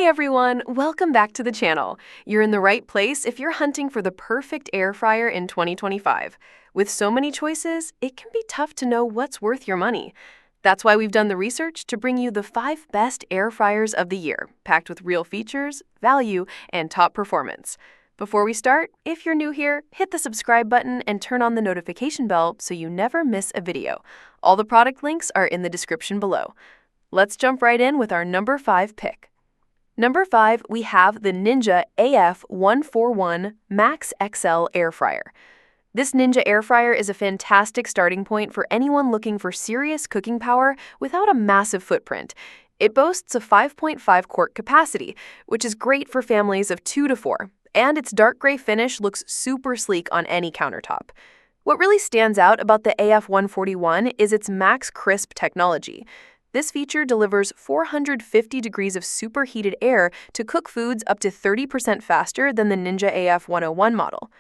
Hi everyone, welcome back to the channel. You're in the right place if you're hunting for the perfect air fryer in 2025. With so many choices, it can be tough to know what's worth your money. That's why we've done the research to bring you the 5 best air fryers of the year, packed with real features, value, and top performance. Before we start, if you're new here, hit the subscribe button and turn on the notification bell so you never miss a video. All the product links are in the description below. Let's jump right in with our number 5 pick. Number 5, we have the Ninja AF141 Max XL Air Fryer. This Ninja air fryer is a fantastic starting point for anyone looking for serious cooking power without a massive footprint. It boasts a 5.5 quart capacity, which is great for families of 2 to 4, and its dark gray finish looks super sleek on any countertop. What really stands out about the AF141 is its Max Crisp technology. This feature delivers 450 degrees of superheated air to cook foods up to 30% faster than the Ninja AF101 model.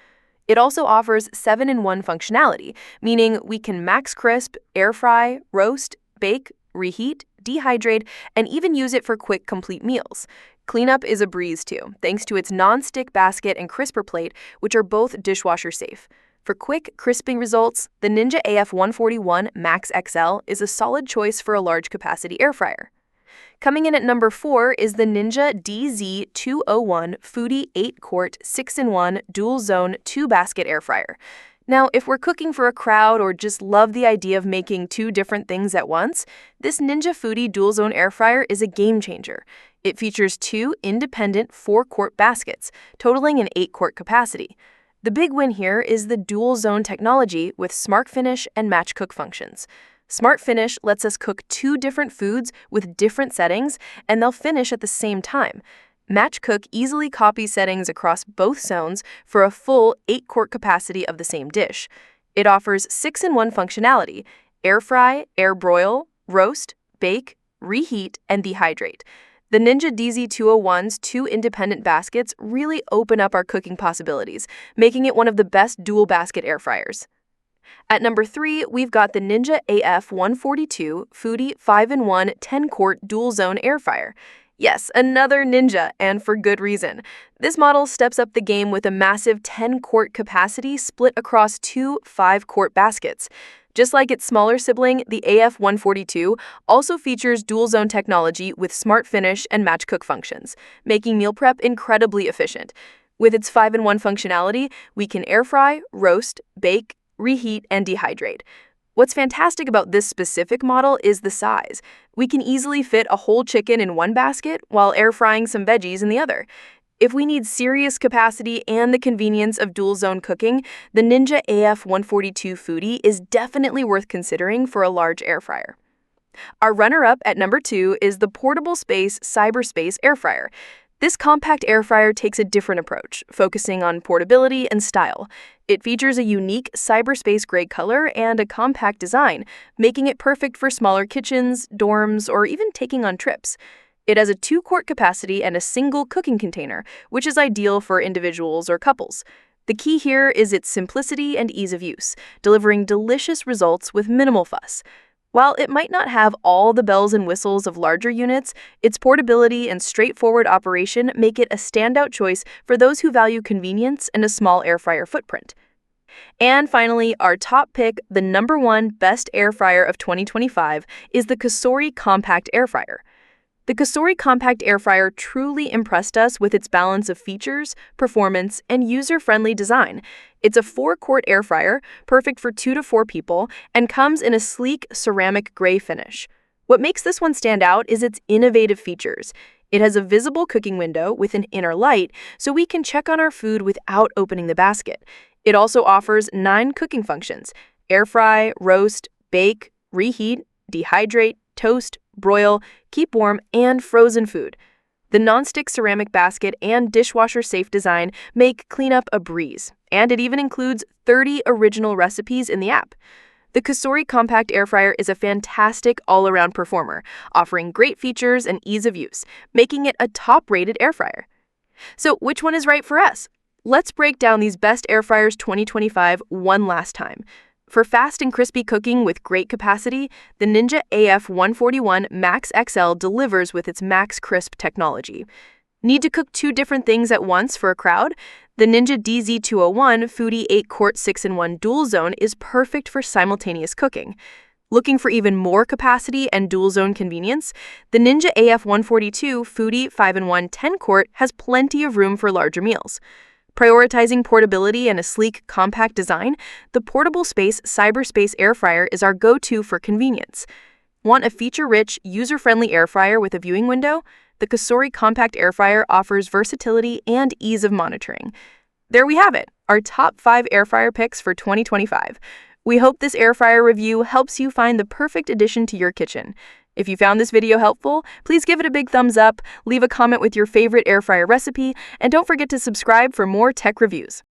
It also offers 7-in-1 functionality, meaning we can max crisp, air fry, roast, bake, reheat, dehydrate, and even use it for quick, complete meals. Cleanup is a breeze too, thanks to its non-stick basket and crisper plate, which are both dishwasher safe. For quick, crisping results, the Ninja AF141 Max XL is a solid choice for a large-capacity air fryer. Coming in at number 4 is the Ninja DZ201 Foodie 8-quart 6-in-1 dual-zone 2-basket air fryer. Now, if we're cooking for a crowd or just love the idea of making 2 different things at once, this Ninja Foodie dual-zone air fryer is a game-changer. It features 2 independent 4-quart baskets, totaling an 8-quart capacity. The big win here is the dual-zone technology with Smart Finish and Match Cook functions. Smart Finish lets us cook 2 different foods with different settings, and they'll finish at the same time. Match Cook easily copies settings across both zones for a full 8-quart capacity of the same dish. It offers 6-in-1 functionality: air fry, air broil, roast, bake, reheat, and dehydrate. The Ninja DZ201's 2 independent baskets really open up our cooking possibilities, making it one of the best dual-basket air fryers. At number 3, we've got the Ninja AF142 Foodie 5-in-1 10-quart dual-zone air fryer. Yes, another Ninja, and for good reason. This model steps up the game with a massive 10-quart capacity split across 2 5-quart baskets. Just like its smaller sibling, the AF142 also features dual-zone technology with Smart Finish and Match Cook functions, making meal prep incredibly efficient. With its 5-in-1 functionality, we can air fry, roast, bake, reheat, and dehydrate. What's fantastic about this specific model is the size. We can easily fit a whole chicken in one basket while air frying some veggies in the other. If we need serious capacity and the convenience of dual-zone cooking, the Ninja AF142 Foodie is definitely worth considering for a large air fryer. Our runner-up at number 2 is the Portable Space Cyberspace Air Fryer. This compact air fryer takes a different approach, focusing on portability and style. It features a unique cyberspace gray color and a compact design, making it perfect for smaller kitchens, dorms, or even taking on trips. It has a 2-quart capacity and a single cooking container, which is ideal for individuals or couples. The key here is its simplicity and ease of use, delivering delicious results with minimal fuss. While it might not have all the bells and whistles of larger units, its portability and straightforward operation make it a standout choice for those who value convenience and a small air fryer footprint. And finally, our top pick, the number 1 best air fryer of 2025, is the Cosori Compact Air Fryer. The Cosori Compact Air Fryer truly impressed us with its balance of features, performance, and user-friendly design. It's a 4-quart air fryer, perfect for 2 to 4 people, and comes in a sleek ceramic gray finish. What makes this one stand out is its innovative features. It has a visible cooking window with an inner light, so we can check on our food without opening the basket. It also offers 9 cooking functions: air fry, roast, bake, reheat, dehydrate, toast, broil, keep warm, and frozen food. The non-stick ceramic basket and dishwasher-safe design make cleanup a breeze, and it even includes 30 original recipes in the app. The Cosori Compact Air Fryer is a fantastic all-around performer, offering great features and ease of use, making it a top-rated air fryer. So which one is right for us? Let's break down these best air fryers 2025 one last time. For fast and crispy cooking with great capacity, the Ninja AF141 Max XL delivers with its Max Crisp technology. Need to cook 2 different things at once for a crowd? The Ninja DZ201 Foodie 8-quart 6-in-1 dual zone is perfect for simultaneous cooking. Looking for even more capacity and dual zone convenience? The Ninja AF142 Foodie 5-in-1 10-quart has plenty of room for larger meals. Prioritizing portability and a sleek, compact design, the Portable Space Cyberspace Air Fryer is our go-to for convenience. Want a feature-rich, user-friendly air fryer with a viewing window? The Cosori Compact Air Fryer offers versatility and ease of monitoring. There we have it, our top 5 air fryer picks for 2025. We hope this air fryer review helps you find the perfect addition to your kitchen. If you found this video helpful, please give it a big thumbs up, leave a comment with your favorite air fryer recipe, and don't forget to subscribe for more tech reviews.